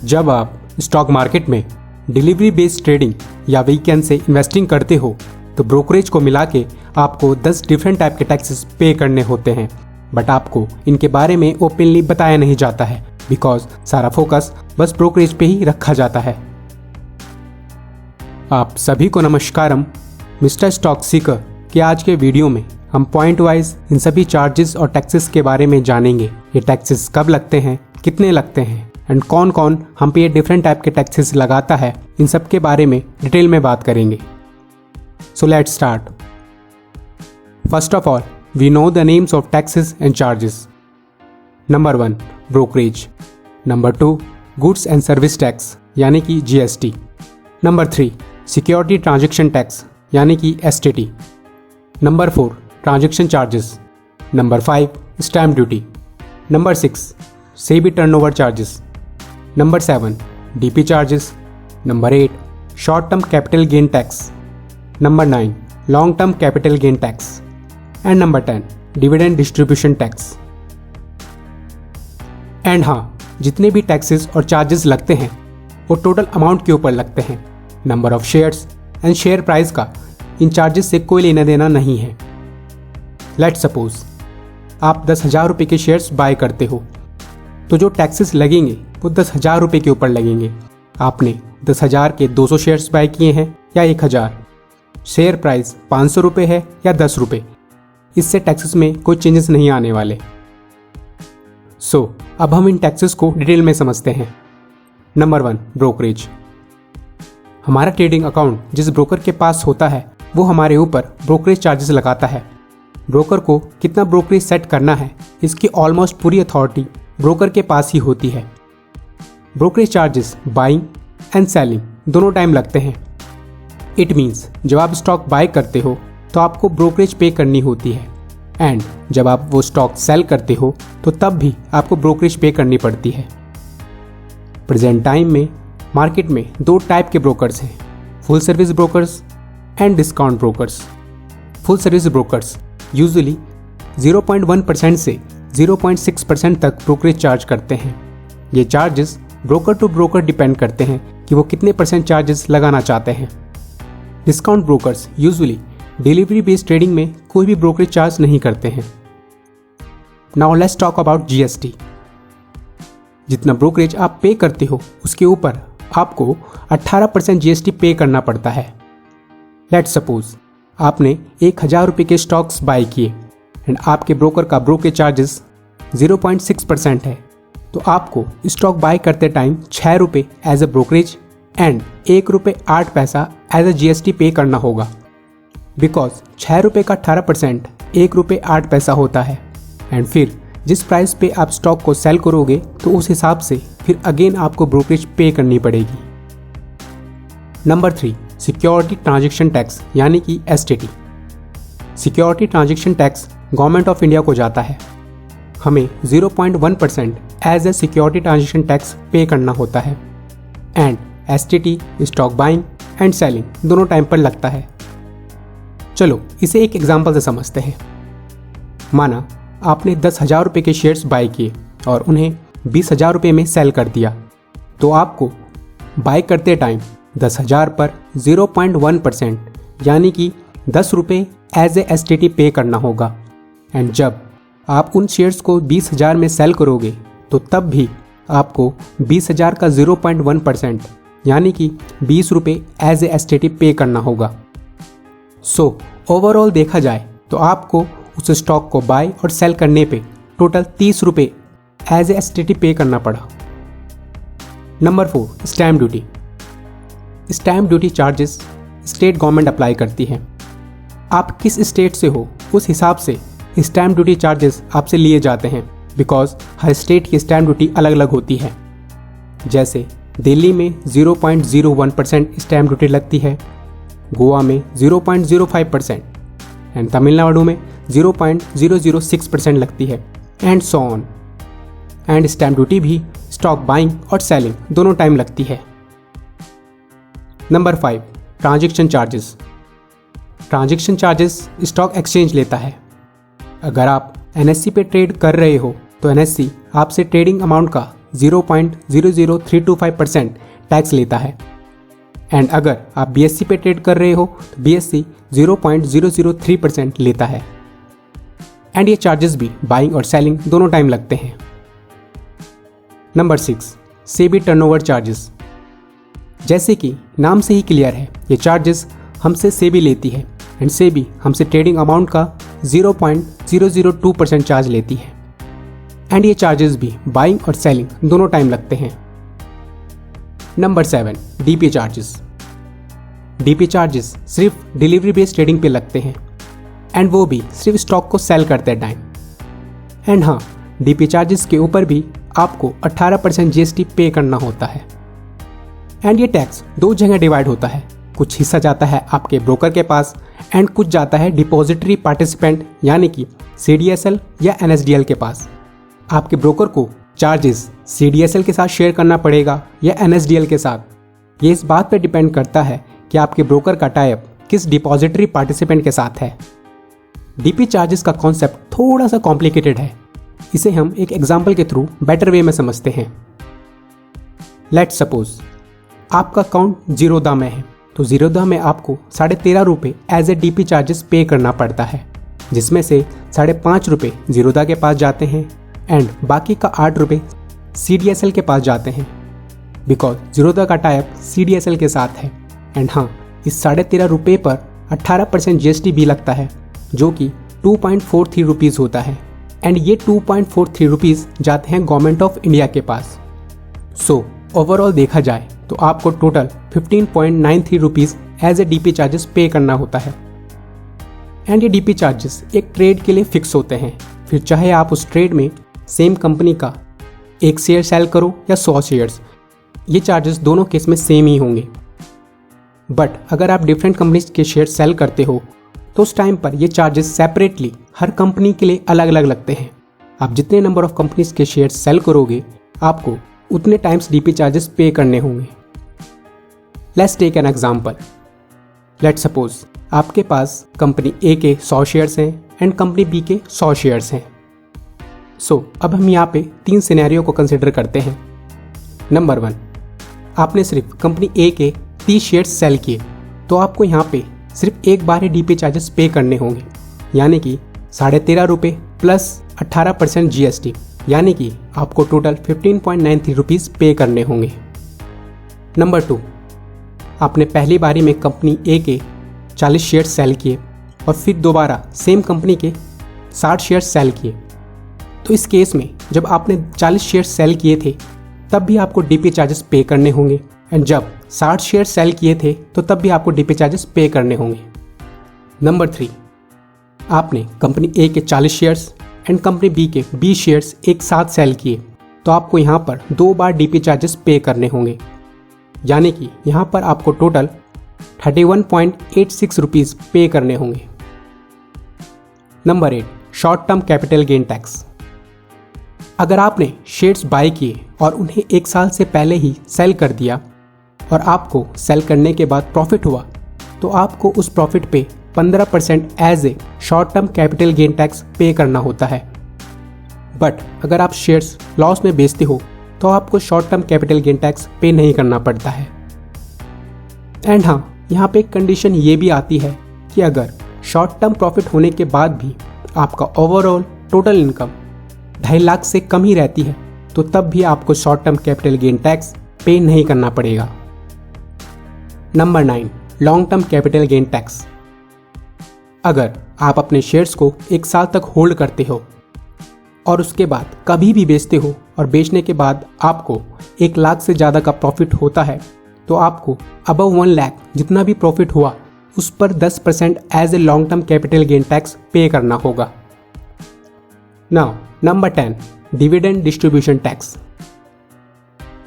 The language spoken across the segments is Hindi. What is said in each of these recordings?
जब आप स्टॉक मार्केट में डिलीवरी बेस्ड ट्रेडिंग या वीकेंड से इन्वेस्टिंग करते हो तो ब्रोकरेज को मिला के आपको 10 डिफरेंट टाइप के टैक्सेस पे करने होते हैं, बट आपको इनके बारे में ओपनली बताया नहीं जाता है बिकॉज सारा फोकस बस ब्रोकरेज पे ही रखा जाता है। आप सभी को नमस्कारम, मिस्टर स्टॉक सीकर के आज के वीडियो में हम पॉइंट वाइज इन सभी चार्जेस और टैक्सेस के बारे में जानेंगे। ये टैक्सेस कब लगते हैं, कितने लगते हैं एंड कौन कौन हम पे ये डिफरेंट टाइप के टैक्सेस लगाता है, इन सब के बारे में डिटेल में बात करेंगे। So let's start. First of all we know the names of taxes and charges. Number 1 brokerage, number 2 goods and service tax यानी कि GST, number 3 security transaction tax यानी कि STT, number 4 transaction charges, number 5 stamp duty, number 6 SEBI turnover charges, number 7 DP charges, number 8 short term capital gain tax, number 9 long term capital gain tax and number 10 dividend distribution tax. And हाँ, जितने भी टैक्सेस और चार्जेस लगते हैं वो टोटल अमाउंट के ऊपर लगते हैं। Number of shares and share price का इन चार्जेस से कोई लेना देना नहीं है। लेट्स सपोज आप 10,000 रुपये के शेयर्स बाय करते हो तो जो टैक्सेस लगेंगे वो 10,000 रुपये के ऊपर लगेंगे। आपने 10,000 के 200 शेयर्स बाय किए हैं या 1,000, शेयर प्राइस 500 रुपये है या 10 रुपये, इससे टैक्सेस में कोई चेंजेस नहीं आने वाले। सो अब हम इन टैक्सेस को डिटेल में समझते हैं। Number 1 brokerage. हमारा ट्रेडिंग अकाउंट जिस ब्रोकर के पास होता है वो हमारे ऊपर ब्रोकरेज चार्जेस लगाता है। ब्रोकर को कितना ब्रोकरेज सेट करना है इसकी ऑलमोस्ट पूरी अथॉरिटी ब्रोकर के पास ही होती है। Brokerage charges buying and selling दोनों टाइम लगते हैं। इट मीन्स जब आप स्टॉक बाय करते हो तो आपको ब्रोकरेज पे करनी होती है एंड जब आप वो स्टॉक सेल करते हो तो तब भी आपको ब्रोकरेज पे करनी पड़ती है। प्रेजेंट टाइम में मार्केट में 2 टाइप के ब्रोकर्स हैं, full service brokers and discount brokers. Full service brokers usually 0.1% से 0.6% तक ब्रोकरेज चार्ज करते हैं। ये charges broker to broker depend करते हैं कि वो कितने % चार्जेस लगाना चाहते हैं। Discount brokers usually delivery based trading में कोई भी ब्रोकरेज चार्ज नहीं करते हैं। Now let's talk about GST। जितना ब्रोकरेज आप पे करते हो उसके ऊपर आपको 18% GST पे करना पड़ता है। लेट्स सपोज आपने 1,000 रुपये के स्टॉक्स बाय किए एंड आपके ब्रोकर का ब्रोकरेज चार्जेस 0.6% है, तो आपको स्टॉक बाय करते टाइम 6 रुपये एज अ ब्रोकरेज एंड 1 रुपये 8 पैसा एज अ GST पे करना होगा। बिकॉज 6 रुपये का 18% 1 रुपये 8 पैसा होता है एंड फिर जिस प्राइस पे आप स्टॉक को सेल करोगे तो उस हिसाब से फिर अगेन आपको ब्रोकरेज पे करनी पड़ेगी। नंबर 3 सिक्योरिटी ट्रांजैक्शन टैक्स यानी कि STT। Security transaction tax government of India को जाता है। हमें 0.1% as a security transaction tax pay करना होता है and STT stock buying and selling दोनों टाइम पर लगता है। चलो इसे एक एग्जांपल से समझते हैं। माना आपने 10,000 रुपये के शेयर्स बाय किए और उन्हें 20,000 रुपये में सेल कर दिया, तो आपको बाय करते टाइम 10,000 पर 0.1% यानी कि 10 रुपये एज ए STT पे करना होगा एंड जब आप उन शेयर्स को 20,000 में सेल करोगे तो तब भी आपको 20,000 का 0.1% यानी कि 20 रुपये एज ए STT पे करना होगा। सो ओवरऑल देखा जाए तो आपको उस स्टॉक को बाय और सेल करने पे टोटल 30 रुपये एज ए STT पे करना पड़ा। Number 4 stamp duty. Stamp duty charges state government apply करती है। आप किस स्टेट से हो उस हिसाब से स्टैम्प ड्यूटी चार्जेस आपसे लिए जाते हैं बिकॉज हर स्टेट की स्टैम्प ड्यूटी अलग अलग होती है। जैसे दिल्ली में 0.01% स्टैम्प ड्यूटी लगती है, गोवा में 0.05% एंड तमिलनाडु में 0.006% लगती है and so on. And stamp duty भी स्टॉक बाइंग और सेलिंग दोनों टाइम लगती है। Number 5 transaction charges. Transaction charges stock exchange लेता है। अगर आप NSE पे ट्रेड कर रहे हो तो NSE आपसे ट्रेडिंग अमाउंट का 0.00325% टैक्स लेता है। एंड अगर आप BSE पे ट्रेड कर रहे हो तो BSE 0.003% लेता है। एंड ये चार्जेस भी बाइंग और सेलिंग दोनों टाइम लगते हैं। Number 6, SEBI turnover charges. जैसे कि नाम से ही क्लियर है, ये चार्जेस हमसे सेबी लेती है एंड सेबी हमसे ट्रेडिंग अमाउंट का 0.002% चार्ज लेती है। एंड ये चार्जेस भी बाइंग और सेलिंग दोनों टाइम लगते हैं। Number 7, DP charges. DP charges सिर्फ डिलीवरी बेस्ड ट्रेडिंग पे लगते हैं एंड वो भी सिर्फ स्टॉक को सेल करते टाइम। एंड हाँ, DP चार्जेस के ऊपर भी आपको 18% GST पे करना होता है। एंड ये टैक्स दो जगह डिवाइड होता है, कुछ हिस्सा जाता है आपके ब्रोकर के पास एंड कुछ जाता है डिपॉजिटरी पार्टिसिपेंट यानी कि CDSL या NSDL के पास। आपके ब्रोकर को चार्जेस CDSL के साथ शेयर करना पड़ेगा या NSDL के साथ, ये इस बात पर डिपेंड करता है कि आपके ब्रोकर का टाइप किस डिपॉजिटरी पार्टिसिपेंट के साथ है। DP चार्जेस का कॉन्सेप्ट थोड़ा सा कॉम्प्लिकेटेड है, इसे हम एक एग्जाम्पल के थ्रू बेटर वे में समझते हैं। लेट्स सपोज आपका अकाउंट जीरोधा में है, तो जीरोधा में आपको 13.5 रुपये as a DP charges pay करना पड़ता है, जिसमें से 5.5 रुपये जीरोधा के पास जाते हैं एंड बाकी का 8 रुपये CDSL के पास जाते हैं, बिकॉज जीरोधा का टाइप CDSL के साथ है। एंड हाँ, इस 13.5 रुपये पर 18% GST भी लगता है, जो कि 2.43 रुपीज़ होता है एंड ये 2.43 रुपीज़ जाते हैं गवर्नमेंट ऑफ इंडिया के पास। सो ओवरऑल देखा जाए तो आपको total 15.93 rupees as a DP charges pay करना होता है। एंड ये DP चार्जेस एक ट्रेड के लिए फिक्स होते हैं, फिर चाहे आप उस ट्रेड में सेम कंपनी का एक शेयर सेल करो या 100 शेयर्स, ये चार्जेस दोनों केस में सेम ही होंगे। बट अगर आप डिफरेंट कंपनीज के शेयर सेल करते हो तो उस टाइम पर ये चार्जेस सेपरेटली हर कंपनी के लिए अलग अलग लगते हैं। आप जितने नंबर ऑफ कंपनीज के शेयर सेल करोगे आपको उतने टाइम्स DP चार्जेस पे करने होंगे। Let's take an example. Let's suppose आपके पास कंपनी A के 100 शेयर्स हैं एंड कंपनी B के 100 शेयर्स हैं। सो अब हम यहाँ पे 3 सिनेरियो को कंसिडर करते हैं। नंबर 1, आपने सिर्फ कंपनी A के 30 शेयर्स सेल किए, तो आपको यहाँ पे सिर्फ एक बार ही DP चार्जेस पे करने होंगे, यानी कि 13.5 रुपये प्लस 18% GST, यानी कि आपको टोटल 15.93 रुपीज़ पे करने होंगे। नंबर 2, आपने पहली बारी में कंपनी A के 40 शेयर्स सेल किए और फिर दोबारा सेम कंपनी के 60 शेयर्स सेल किए। तो इस केस में जब आपने 40 शेयर्स सेल किए थे तब भी आपको DP चार्जेस पे करने होंगे एंड जब 60 शेयर्स सेल किए थे तो तब भी आपको DP चार्जेस पे करने होंगे। नंबर 3, आपने कंपनी A के 40 शेयर्स एंड कंपनी B के 20 शेयर्स एक साथ सेल किए, तो आपको यहाँ पर 2 बार DP चार्जेस पे करने होंगे, यानी कि यहाँ पर आपको टोटल 31.86 रुपीज़ पे करने होंगे। Number 8, short term capital gain tax. अगर आपने शेयर्स बाय किए और उन्हें 1 साल से पहले ही सेल कर दिया और आपको सेल करने के बाद प्रॉफिट हुआ, तो आपको उस profit pay 15% as a short term capital gain tax pay करना होता है। बट अगर आप शेयर्स लॉस में बेचते हो तो आपको short term capital gain tax पे नहीं करना पड़ता है। एंड हाँ, यहाँ पे एक कंडीशन ये भी आती है कि अगर शॉर्ट टर्म प्रॉफिट होने के बाद भी आपका ओवरऑल टोटल इनकम 2.5 लाख से कम ही रहती है, तो तब भी आपको short term capital gain tax पे नहीं करना पड़ेगा। Number 9, long term capital gain tax. अगर आप अपने शेयर्स को 1 साल तक होल्ड करते हो और उसके बाद कभी भी बेचते हो और बेचने के बाद आपको 1 लाख से ज़्यादा का प्रॉफिट होता है, तो आपको अबव 1 लाख जितना भी प्रॉफिट हुआ उस पर 10% as a long term capital gain tax pay करना होगा। Now number 10, dividend distribution tax.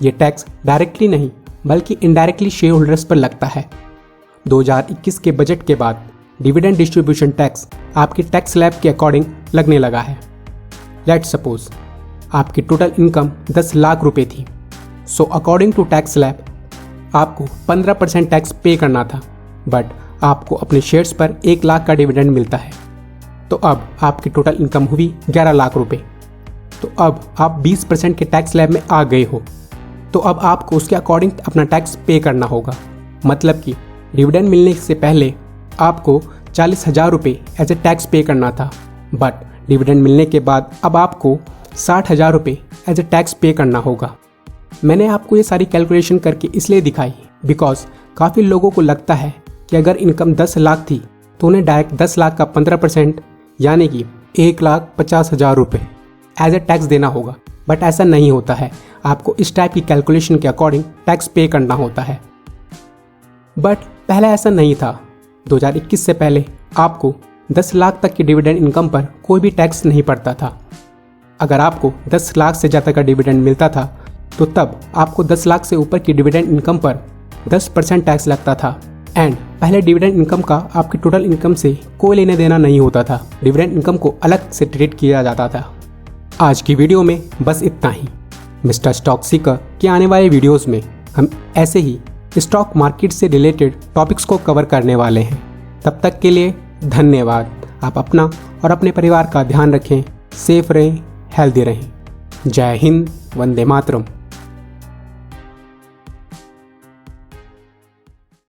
ये टैक्स डायरेक्टली नहीं बल्कि इनडायरेक्टली शेयर होल्डर्स पर लगता है। 2021 के बजट के बाद डिविडेंड डिस्ट्रीब्यूशन टैक्स आपकी टैक्स स्लैब के अकॉर्डिंग लगने लगा है। लेट्स सपोज आपकी टोटल इनकम 10 लाख रुपए थी, so according to tax slab आपको 15% टैक्स पे करना था, बट आपको अपने शेयर्स पर 1 लाख का डिविडेंड मिलता है, तो अब आपकी टोटल इनकम हुई 11 लाख रुपए। तो अब आप 20% के टैक्स स्लैब में आ गए हो, तो अब आपको उसके अकॉर्डिंग अपना टैक्स पे करना होगा। मतलब कि डिविडेंड मिलने से पहले आपको 40,000 रुपये एज ए टैक्स पे करना था, बट डिविडेंड मिलने के बाद अब आपको 60,000 रुपये एज ए टैक्स पे करना होगा। मैंने आपको ये सारी कैलकुलेशन करके इसलिए दिखाई बिकॉज काफ़ी लोगों को लगता है कि अगर इनकम 10 लाख थी तो उन्हें डायरेक्ट 10 लाख का 15% यानी कि 1,50,000 रुपये एज ए टैक्स देना होगा, बट ऐसा नहीं होता है। आपको इस टाइप की कैलकुलेशन के अकॉर्डिंग टैक्स पे करना होता है। बट पहले ऐसा नहीं था। 2021 से पहले आपको 10 लाख तक की डिविडेंड इनकम पर कोई भी टैक्स नहीं पड़ता था। अगर आपको 10 लाख से ज़्यादा का डिविडेंड मिलता था तो तब आपको 10 लाख से ऊपर की डिविडेंड इनकम पर 10% टैक्स लगता था। एंड पहले डिविडेंड इनकम का आपकी टोटल इनकम से कोई लेने देना नहीं होता था। डिविडेंड इनकम को अलग से ट्रीट किया जाता था। आज की वीडियो में बस इतना ही। मिस्टर स्टॉक सीकर के आने वाले वीडियोस में हम ऐसे ही स्टॉक मार्केट से रिलेटेड टॉपिक्स को कवर करने वाले हैं। तब तक के लिए धन्यवाद। आप अपना और अपने परिवार का ध्यान रखें, सेफ रहें, हेल्दी रहें। जय हिंद, वंदे मातरम।